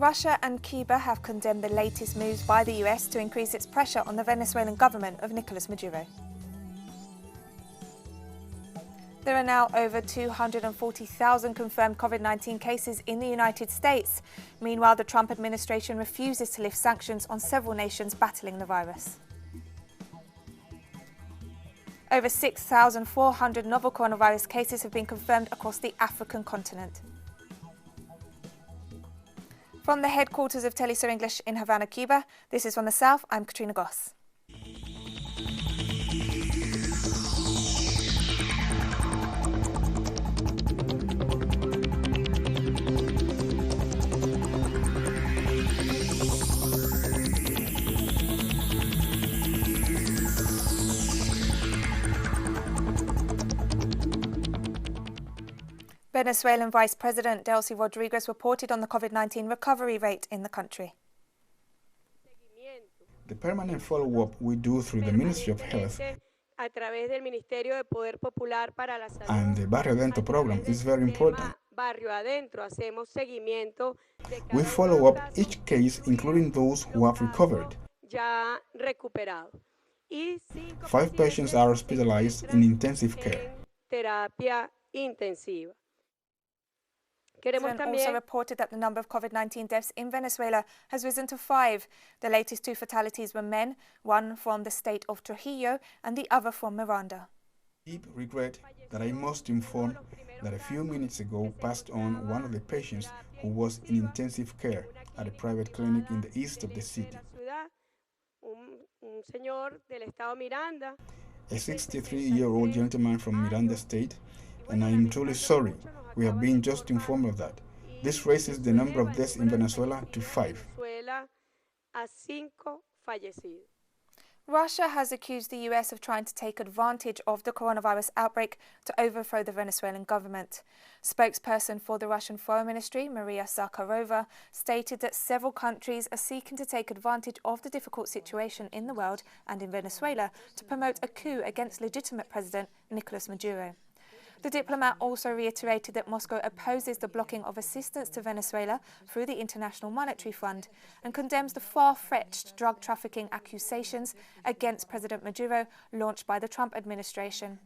Russia and Cuba have condemned the latest moves by the US to increase its pressure on the Venezuelan government of Nicolas Maduro. There are now over 240,000 confirmed COVID-19 cases in the United States. Meanwhile, the Trump administration refuses to lift sanctions on several nations battling the virus. Over 6,400 novel coronavirus cases have been confirmed across the African continent. From the headquarters of Telesur English in Havana, Cuba, this is From the South, I'm Katrina Goss. Venezuelan Vice President Delcy Rodriguez reported on the COVID-19 recovery rate in the country. The permanent follow-up we do through the Ministry of Health and the Barrio Adentro program is very important. We follow up each case, including those who have recovered. 5 patients are hospitalized in intensive care. The president also reported that the number of COVID-19 deaths in Venezuela has risen to 5. The latest 2 fatalities were men, one from the state of Trujillo and the other from Miranda. Deep regret that I must inform that a few minutes ago passed on one of the patients who was in intensive care at a private clinic in the east of the city. A 63-year-old gentleman from Miranda State, and I am truly sorry. We have been just informed of that. This raises the number of deaths in Venezuela to 5. Russia has accused the US of trying to take advantage of the coronavirus outbreak to overthrow the Venezuelan government. Spokesperson for the Russian Foreign Ministry, Maria Zakharova, stated that several countries are seeking to take advantage of the difficult situation in the world and in Venezuela to promote a coup against legitimate President Nicolas Maduro. The diplomat also reiterated that Moscow opposes the blocking of assistance to Venezuela through the International Monetary Fund and condemns the far-fetched drug trafficking accusations against President Maduro launched by the Trump administration.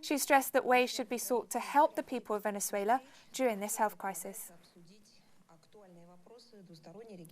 She stressed that ways should be sought to help the people of Venezuela during this health crisis.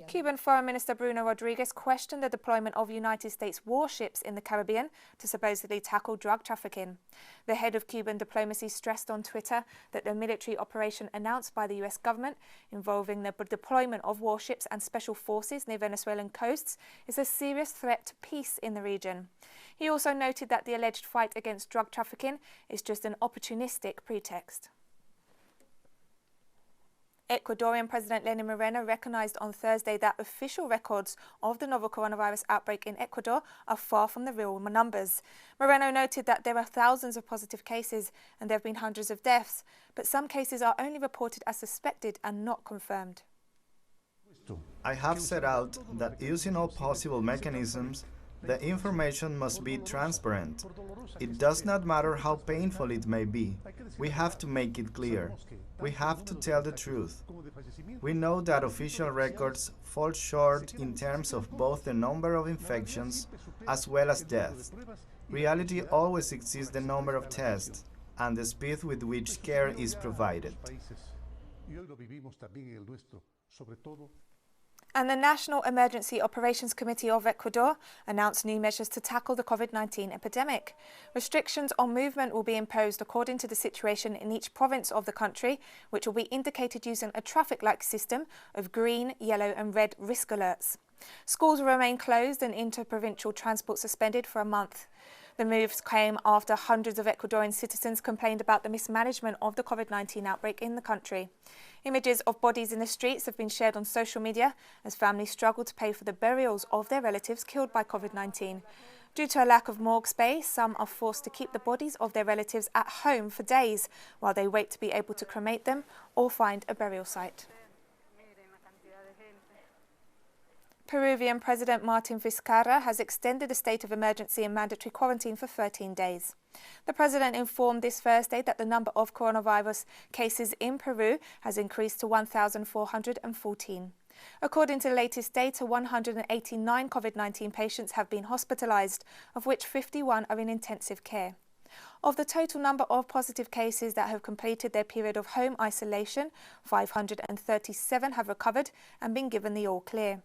Cuban Foreign Minister Bruno Rodriguez questioned the deployment of United States warships in the Caribbean to supposedly tackle drug trafficking. The head of Cuban diplomacy stressed on Twitter that the military operation announced by the US government involving the deployment of warships and special forces near Venezuelan coasts is a serious threat to peace in the region. He also noted that the alleged fight against drug trafficking is just an opportunistic pretext. Ecuadorian President Lenin Moreno recognized on Thursday that official records of the novel coronavirus outbreak in Ecuador are far from the real numbers. Moreno noted that there are thousands of positive cases and there have been hundreds of deaths, but some cases are only reported as suspected and not confirmed. I have set out that using all possible mechanisms, the information must be transparent. It does not matter how painful it may be. We have to make it clear. We have to tell the truth. We know that official records fall short in terms of both the number of infections as well as deaths. Reality always exceeds the number of tests and the speed with which care is provided. And the National Emergency Operations Committee of Ecuador announced new measures to tackle the COVID-19 epidemic. Restrictions on movement will be imposed according to the situation in each province of the country, which will be indicated using a traffic light system of green, yellow and red risk alerts. Schools will remain closed and interprovincial transport suspended for a month. The moves came after hundreds of Ecuadorian citizens complained about the mismanagement of the COVID-19 outbreak in the country. Images of bodies in the streets have been shared on social media as families struggle to pay for the burials of their relatives killed by COVID-19. Due to a lack of morgue space, some are forced to keep the bodies of their relatives at home for days while they wait to be able to cremate them or find a burial site. Peruvian President Martin Vizcarra has extended a state of emergency and mandatory quarantine for 13 days. The president informed this Thursday that the number of coronavirus cases in Peru has increased to 1,414. According to the latest data, 189 COVID-19 patients have been hospitalised, of which 51 are in intensive care. Of the total number of positive cases that have completed their period of home isolation, 537 have recovered and been given the all clear.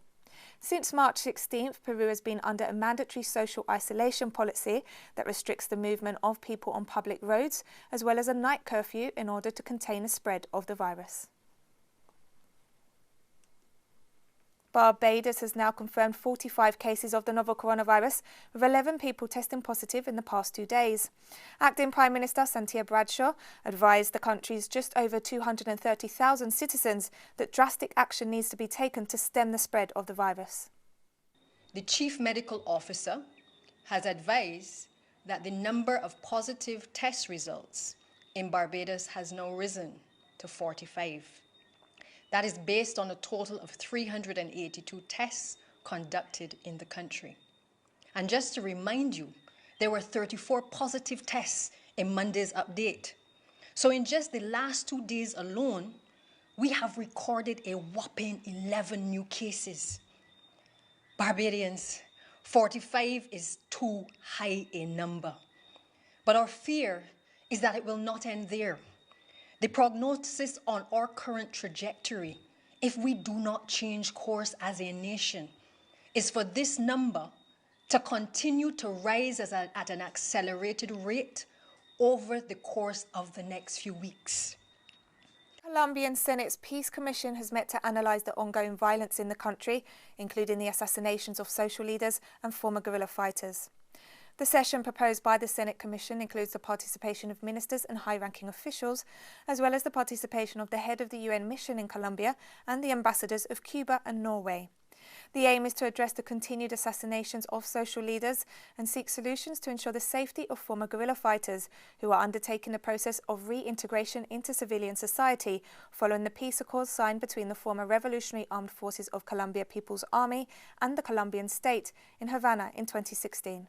Since March 16th, Peru has been under a mandatory social isolation policy that restricts the movement of people on public roads, as well as a night curfew in order to contain the spread of the virus. Barbados has now confirmed 45 cases of the novel coronavirus, with 11 people testing positive in the past 2 days. Acting Prime Minister Cynthia Bradshaw advised the country's just over 230,000 citizens that drastic action needs to be taken to stem the spread of the virus. The Chief Medical Officer has advised that the number of positive test results in Barbados has now risen to 45. That is based on a total of 382 tests conducted in the country. And just to remind you, there were 34 positive tests in Monday's update. So in just the last 2 days alone, we have recorded a whopping 11 new cases. Barbadians, 45 is too high a number. But our fear is that it will not end there. The prognosis on our current trajectory, if we do not change course as a nation, is for this number to continue to rise at an accelerated rate over the course of the next few weeks. Colombian Senate's Peace Commission has met to analyse the ongoing violence in the country, including the assassinations of social leaders and former guerrilla fighters. The session proposed by the Senate Commission includes the participation of ministers and high-ranking officials, as well as the participation of the head of the UN mission in Colombia and the ambassadors of Cuba and Norway. The aim is to address the continued assassinations of social leaders and seek solutions to ensure the safety of former guerrilla fighters who are undertaking the process of reintegration into civilian society following the peace accords signed between the former Revolutionary Armed Forces of Colombia People's Army and the Colombian state in Havana in 2016.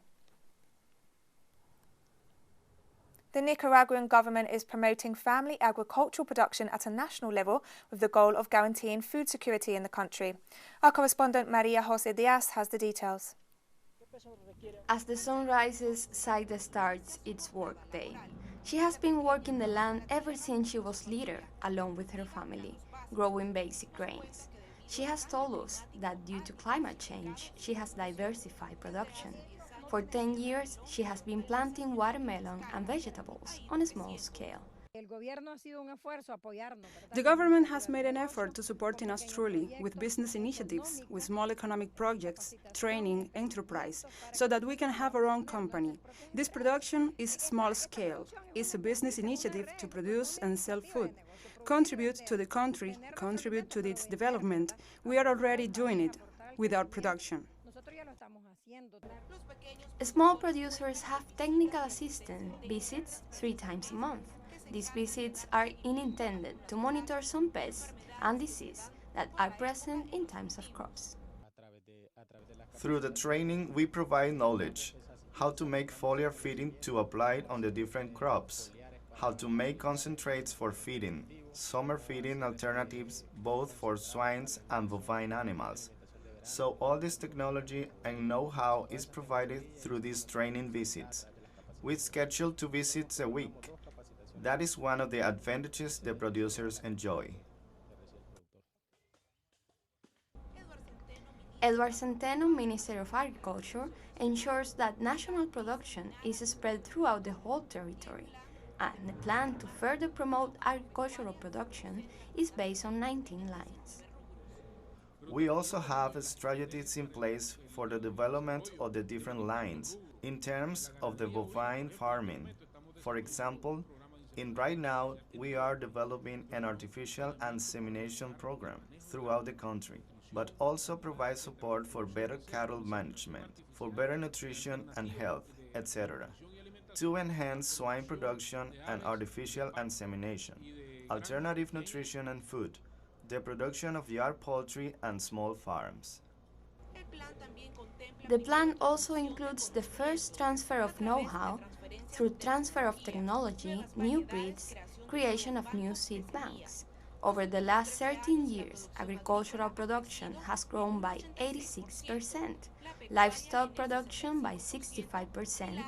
The Nicaraguan government is promoting family agricultural production at a national level with the goal of guaranteeing food security in the country. Our correspondent Maria José Diaz has the details. As the sun rises, Saida starts its workday. She has been working the land ever since she was little, along with her family, growing basic grains. She has told us that due to climate change, she has diversified production. For 10 years, she has been planting watermelon and vegetables on a small scale. The government has made an effort to supporting us truly with business initiatives, with small economic projects, training, enterprise, so that we can have our own company. This production is small scale. It's a business initiative to produce and sell food. Contribute to the country, contribute to its development. We are already doing it with our production. Small producers have technical assistance visits 3 times a month. These visits are intended to monitor some pests and diseases that are present in times of crops. Through the training, we provide knowledge, how to make foliar feeding to apply on the different crops, how to make concentrates for feeding, summer feeding alternatives both for swines and bovine animals. So all this technology and know-how is provided through these training visits. We schedule 2 visits a week. That is one of the advantages the producers enjoy. Edward Centeno, Minister of Agriculture, ensures that national production is spread throughout the whole territory, and the plan to further promote agricultural production is based on 19 lines. We also have strategies in place for the development of the different lines in terms of the bovine farming. For example, right now we are developing an artificial insemination program throughout the country, but also provide support for better cattle management, for better nutrition and health, etc., to enhance swine production and artificial insemination, alternative nutrition and food, the production of yard poultry and small farms. The plan also includes the first transfer of know-how through transfer of technology, new breeds, creation of new seed banks. Over the last 13 years, agricultural production has grown by 86%, livestock production by 65%,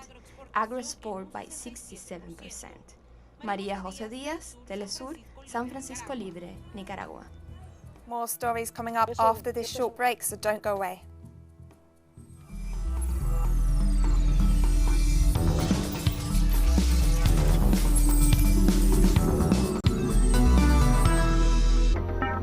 agro-sport by 67%. María José Díaz, Telesur, San Francisco Libre, Nicaragua. More stories coming up after this short break, so don't go away.